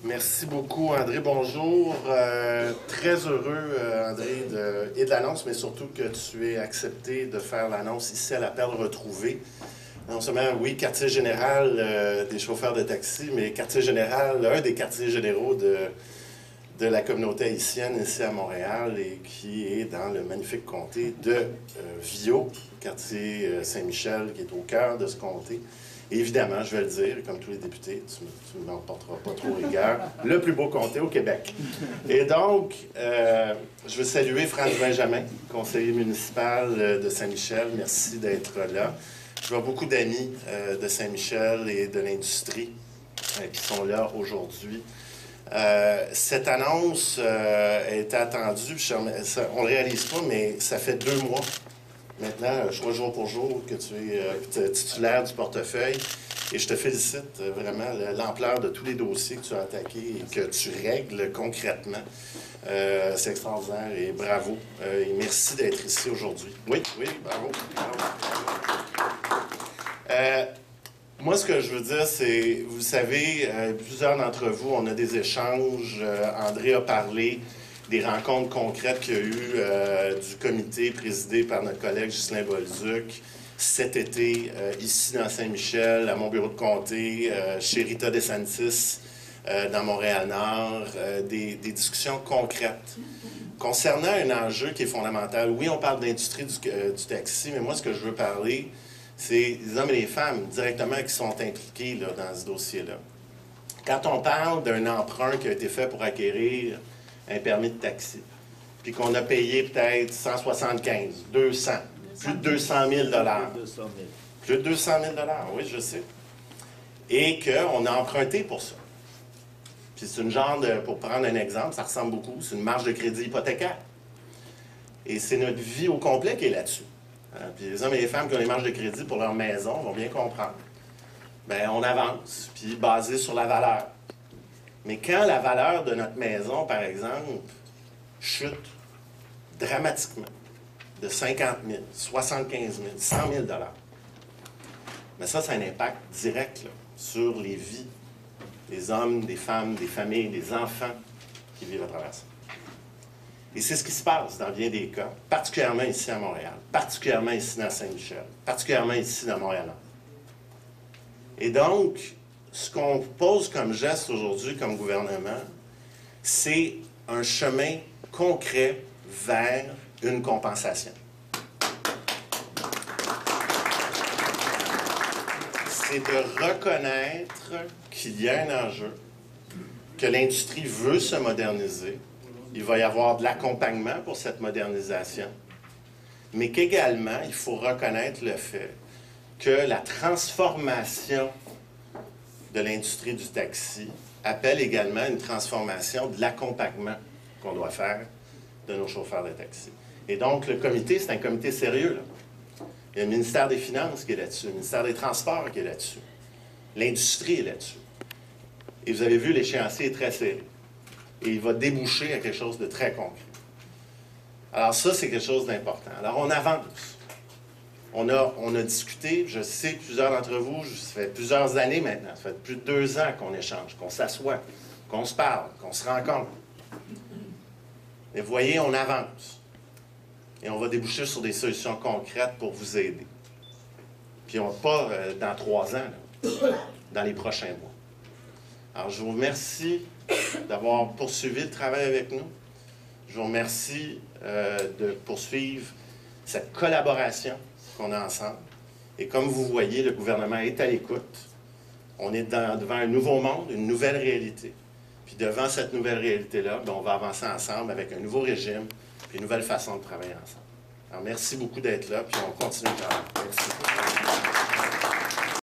Merci beaucoup, André. Bonjour. Très heureux, André, de l'annonce, mais surtout que tu aies accepté de faire l'annonce ici à la Perle Retrouvée. Non seulement, oui, quartier général des chauffeurs de taxi, mais quartier général, un des quartiers généraux de la communauté haïtienne ici à Montréal et qui est dans le magnifique comté de Viau, quartier Saint-Michel, qui est au cœur de ce comté. Et évidemment, je vais le dire, comme tous les députés, tu ne m'en porteras pas trop rigueur, le plus beau comté au Québec. Et donc, je veux saluer France Benjamin, conseiller municipal de Saint-Michel. Merci d'être là. Je vois beaucoup d'amis de Saint-Michel et de l'industrie qui sont là aujourd'hui. Cette annonce est attendue, on ne le réalise pas, mais ça fait 2 mois maintenant, jour pour jour, que tu es titulaire du portefeuille. Et je te félicite vraiment l'ampleur de tous les dossiers que tu as attaqués et que tu règles concrètement. C'est extraordinaire et bravo. Et merci d'être ici aujourd'hui. Oui, bravo. Moi, ce que je veux dire, c'est, vous savez, plusieurs d'entre vous, on a des échanges. André a parlé des rencontres concrètes qu'il y a eu du comité présidé par notre collègue Ghislain Bolduc cet été, ici dans Saint-Michel, à mon bureau de comté, chez Rita DeSantis, dans Montréal-Nord, des discussions concrètes concernant un enjeu qui est fondamental. Oui, on parle d'industrie du taxi, mais moi, ce que je veux parler, c'est les hommes et les femmes directement qui sont impliqués là, dans ce dossier-là. Quand on parle d'un emprunt qui a été fait pour acquérir un permis de taxi, puis qu'on a payé peut-être 175, 200, plus de 200 000 Plus de 200 000 oui, je sais. Et qu'on a emprunté pour ça. Puis c'est une genre de, pour prendre un exemple, ça ressemble beaucoup, c'est une marge de crédit hypothécaire. Et c'est notre vie au complet qui est là-dessus. Puis les hommes et les femmes qui ont les marges de crédit pour leur maison vont bien comprendre. Bien, on avance, puis basé sur la valeur. Mais quand la valeur de notre maison, par exemple, chute dramatiquement, de 50 000, 75 000, 100 000 bien ça, a un impact direct là, sur les vies des hommes, des femmes, des familles, des enfants qui vivent à travers ça. Et c'est ce qui se passe dans bien des cas, particulièrement ici à Montréal, particulièrement ici dans Saint-Michel, particulièrement ici dans Montréal-Nord. Et donc, ce qu'on pose comme geste aujourd'hui comme gouvernement, c'est un chemin concret vers une compensation. C'est de reconnaître qu'il y a un enjeu, que l'industrie veut se moderniser. Il va y avoir de l'accompagnement pour cette modernisation, mais qu'également, il faut reconnaître le fait que la transformation de l'industrie du taxi appelle également une transformation de l'accompagnement qu'on doit faire de nos chauffeurs de taxi. Et donc, le comité, c'est un comité sérieux, là. Il y a le ministère des Finances qui est là-dessus, le ministère des Transports qui est là-dessus, l'industrie est là-dessus. Et vous avez vu, l'échéancier est très serré. Et il va déboucher à quelque chose de très concret. Alors ça, c'est quelque chose d'important. Alors, on avance. On a discuté, je sais que plusieurs d'entre vous, ça fait plusieurs années maintenant, ça fait plus de 2 ans qu'on échange, qu'on s'assoit, qu'on se parle, qu'on se rencontre. Mais vous voyez, on avance. Et on va déboucher sur des solutions concrètes pour vous aider. Puis on pas dans 3 ans, là, dans les prochains mois. Alors, je vous remercie d'avoir poursuivi le travail avec nous. Je vous remercie de poursuivre cette collaboration qu'on a ensemble. Et comme vous voyez, le gouvernement est à l'écoute. On est devant un nouveau monde, une nouvelle réalité. Puis devant cette nouvelle réalité-là, on va avancer ensemble avec un nouveau régime puis une nouvelle façon de travailler ensemble. Alors, merci beaucoup d'être là, puis on continue de travailler. Merci.